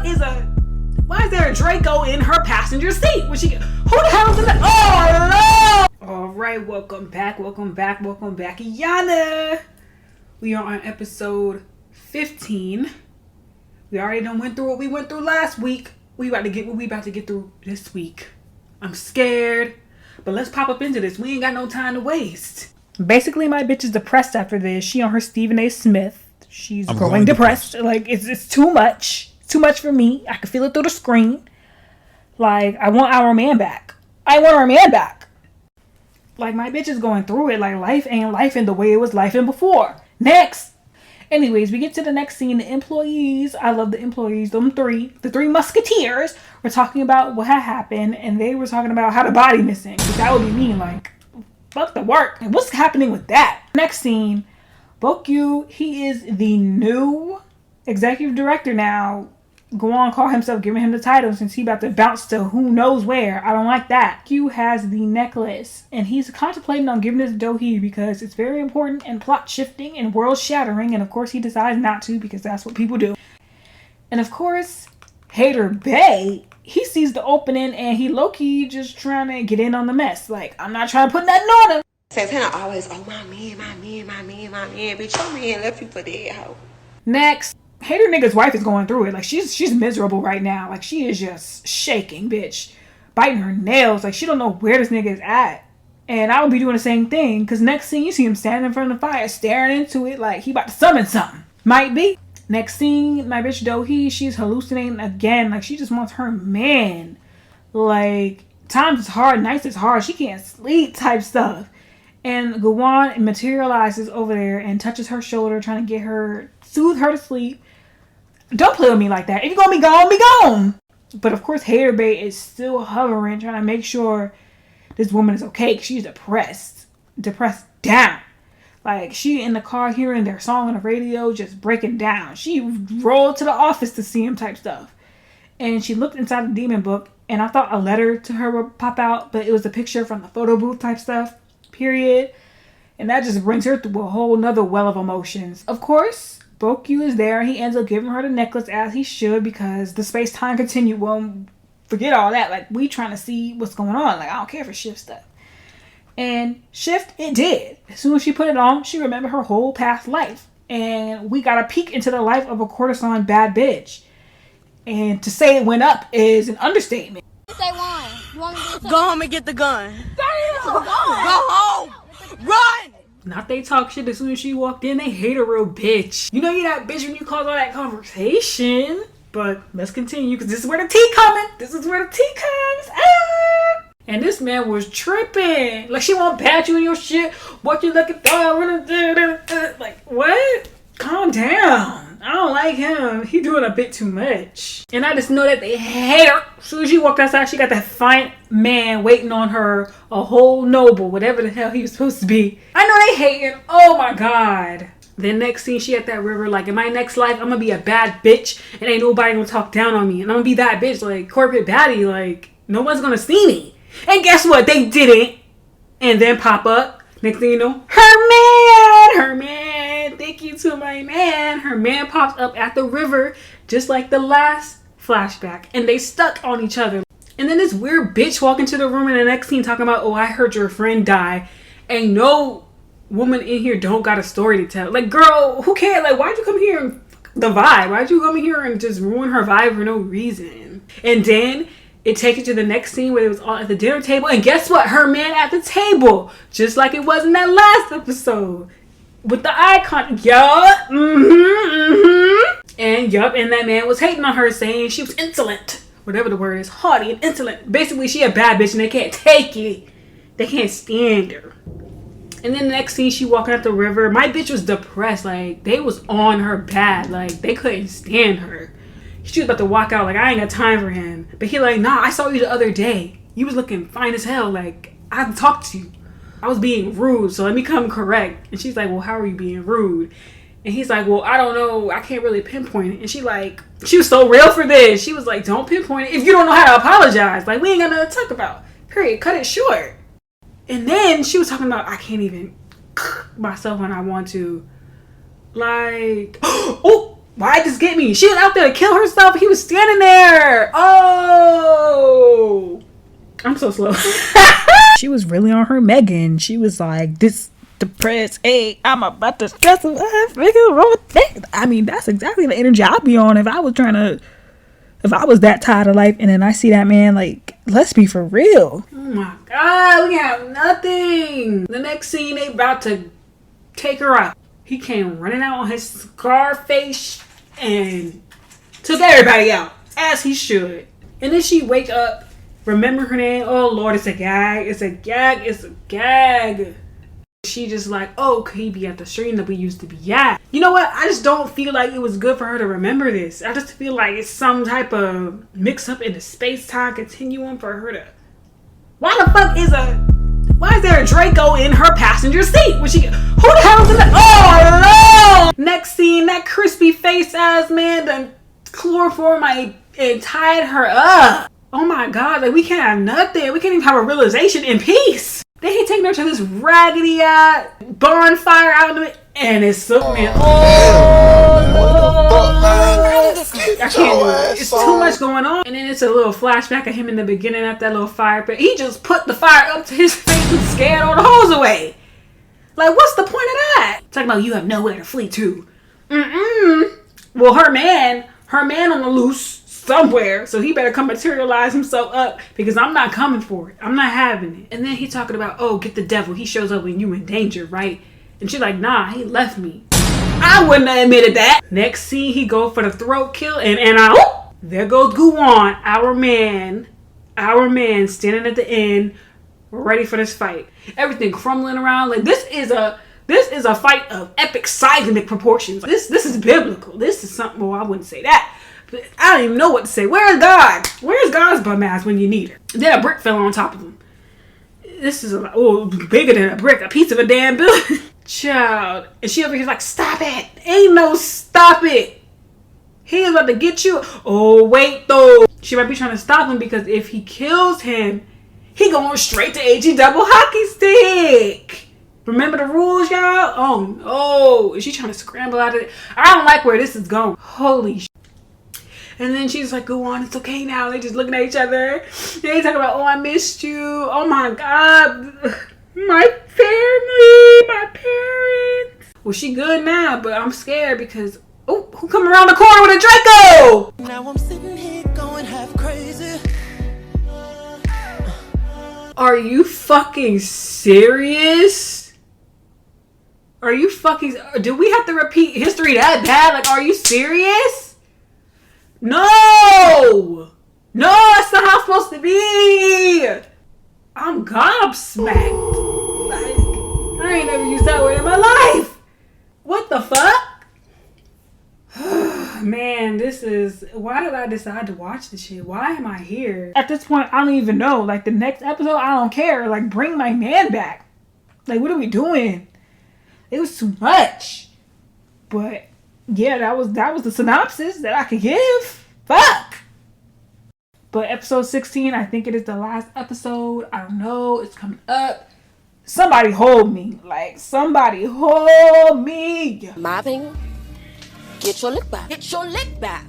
why is there a Draco in her passenger seat? Who the hell is that? Oh, no! Alright, welcome back, Yana. We are on episode 15. We already done went through what we went through last week. We about to get what we about to get through this week. I'm scared, but let's pop up into this. We ain't got no time to waste. Basically, my bitch is depressed after this. She on her Stephen A. Smith. She's growing depressed. Like, it's too much. It's too much for me. I can feel it through the screen. Like, I want our man back. Like, my bitch is going through it. Like, life ain't life in the way it was life in before. Next. Anyways, we get to the next scene. The employees, I love the employees, the three musketeers were talking about what had happened, and they were talking about how the body missing. Because that would be mean, like, fuck the work. And what's happening with that? Next scene, Bokyu, he is the new executive director now. Guwon called himself, giving him the title since he about to bounce to who knows where. I don't like that. Q has the necklace, and he's contemplating on giving this to Dohee because it's very important and plot shifting and world shattering, and of course he decides not to because that's what people do. And of course, Hater Bay, he sees the opening and he low-key just trying to get in on the mess. Like, I'm not trying to put nothing on him. Santana always, oh, my man. Bitch, your man left you for dead, hoe. Next. Hater nigga's wife is going through it. Like, she's miserable right now. Like, she is just shaking, bitch. Biting her nails. Like, she don't know where this nigga is at. And I would be doing the same thing. Because next scene, you see him standing in front of the fire, staring into it like he about to summon something. Might be. Next scene, my bitch Dohee, she's hallucinating again. Like, she just wants her man. Like, times is hard, nights is hard. She can't sleep type stuff. And Guwon materializes over there and touches her shoulder, trying to soothe her to sleep. Don't play with me like that. If you're gonna be gone, be gone. But of course, Hater Bay is still hovering, trying to make sure this woman is okay. She's depressed down. Like, she in the car hearing their song on the radio, just breaking down. She rolled to the office to see him type stuff. And she looked inside the demon book, and I thought a letter to her would pop out, but it was a picture from the photo booth type stuff, period. And that just brings her through a whole nother well of emotions. Of course, Bokyu is there. He ends up giving her the necklace as he should because the space-time continuum, forget all that. Like, we trying to see what's going on. Like, I don't care for shift stuff. And shift, it did. As soon as she put it on, she remembered her whole past life. And we got a peek into the life of a courtesan bad bitch. And to say it went up is an understatement. Say one. You want me to go home and get the gun. Damn! Go home! Run! Not they talk shit as soon as she walked in, they hate a real bitch. You know you that bitch when you cause all that conversation. But let's continue because this is where the tea coming. This is where the tea comes. Ah! And this man was tripping. Like, she won't pat you in your shit. What you looking for? Like, what? Calm down. I don't like him. He doing a bit too much. And I just know that they hate her. As soon as she walked outside, she got that fine man waiting on her. A whole noble, whatever the hell he was supposed to be. I know they hating. Oh my God. Then next scene, she at that river. Like, in my next life, I'm gonna be a bad bitch. And ain't nobody gonna talk down on me. And I'm gonna be that bitch. Like, corporate baddie. Like, no one's gonna see me. And guess what? They didn't. And then pop up. Next thing you know, her man. Thank you to my man. Her man pops up at the river just like the last flashback. And they stuck on each other. And then this weird bitch walk into the room in the next scene talking about, oh, I heard your friend die. And no woman in here don't got a story to tell. Like, girl, who cares? Like, why'd you come here and the vibe? Why'd you come here and just ruin her vibe for no reason? And then it takes you to the next scene where it was all at the dinner table. And guess what? Her man at the table. Just like it was in that last episode. With the icon. Yup. And yup. And that man was hating on her, saying she was insolent. Whatever the word is. Haughty and insolent. Basically, she a bad bitch and they can't take it. They can't stand her. And then the next scene, she walking up the river. My bitch was depressed. Like, they was on her bad. Like, they couldn't stand her. She was about to walk out. Like, I ain't got time for him. But he like, nah, I saw you the other day. You was looking fine as hell. Like, I had to talk to you. I was being rude, so let me come correct. And she's like, well, how are you being rude? And he's like, well, I don't know. I can't really pinpoint it. And she was so real for this. She was like, don't pinpoint it if you don't know how to apologize. Like, we ain't got nothing to talk about. Period. Cut it short. And then she was talking about, I can't even myself when I want to. Like, oh, Why'd this get me? She was out there to kill herself. He was standing there. Oh, I'm so slow. She was really on her Megan. She was like, this depressed. Hey, I'm about to stress. I mean, that's exactly the energy I'd be on if I was that tired of life. And then I see that man, like, let's be for real. Oh my God, we have nothing. The next scene, they about to take her out. He came running out on his scar face and took everybody out, as he should. And then she wake up, remember her name. Oh Lord, it's a gag. It's a gag. It's a gag. She just like, oh, could he be at the stream that we used to be at? You know what? I just don't feel like it was good for her to remember this. I just feel like it's some type of mix up in the space-time continuum for her to... Why is there a Draco in her passenger seat? Who the hell is in that? Oh, no! Next scene, that crispy face ass man done chloroform and tied her up. Oh my God, like we can't have nothing. We can't even have a realization in peace. Then he taking her to this raggedy bonfire out of it, and it's Superman. I can't do it. It's too much going on. And then it's a little flashback of him in the beginning at that little fire pit. He just put the fire up to his face and scared all the hoes away. Like, what's the point of that? Talking about you have nowhere to flee to. Well, her man on the loose somewhere, so he better come materialize himself up, because I'm not coming for it. I'm not having it. And then he talking about, oh, get the devil. He shows up when you in danger, right? And she's like, nah, he left me. I wouldn't have admitted that. Next scene, he go for the throat kill, and there goes Guwon, our man standing at the end. We're ready for this fight. Everything crumbling around. Like, this is a fight of epic seismic proportions. This is biblical. This is something. Well, I wouldn't say that. But I don't even know what to say. Where's God? Where's God's bum ass when you need her? Then a brick fell on top of him. This is bigger than a brick, a piece of a damn building. Child. And she over here like, stop it. Ain't no stop it. He is about to get you. Oh, wait, though. She might be trying to stop him, because if he kills him, he going straight to AG double hockey stick. Remember the rules, y'all? Oh, no. Is she trying to scramble out of it? I don't like where this is going. Holy shit. And then she's like, go on, it's okay now. They just looking at each other. They talking about, oh, I missed you. Oh, my God. My family, my parents. Well, she good now, but I'm scared because, oh, who come around the corner with a Draco? Now I'm sitting here going half crazy. Are you fucking serious? Are you fucking, do we have to repeat history that bad? Like, are you serious? No, that's not how it's supposed to be. I'm gobsmacked. Like, I ain't never used that word in my life. What the fuck? Man, why did I decide to watch this shit? Why am I here? At this point, I don't even know. Like, the next episode, I don't care. Like, bring my man back. Like, what are we doing? It was too much. But yeah, that was the synopsis that I could give. Fuck. But episode 16, I think it is the last episode. I don't know. It's coming up. Somebody hold me. Like, somebody hold me. My opinion, get your lick back. Get your lick back.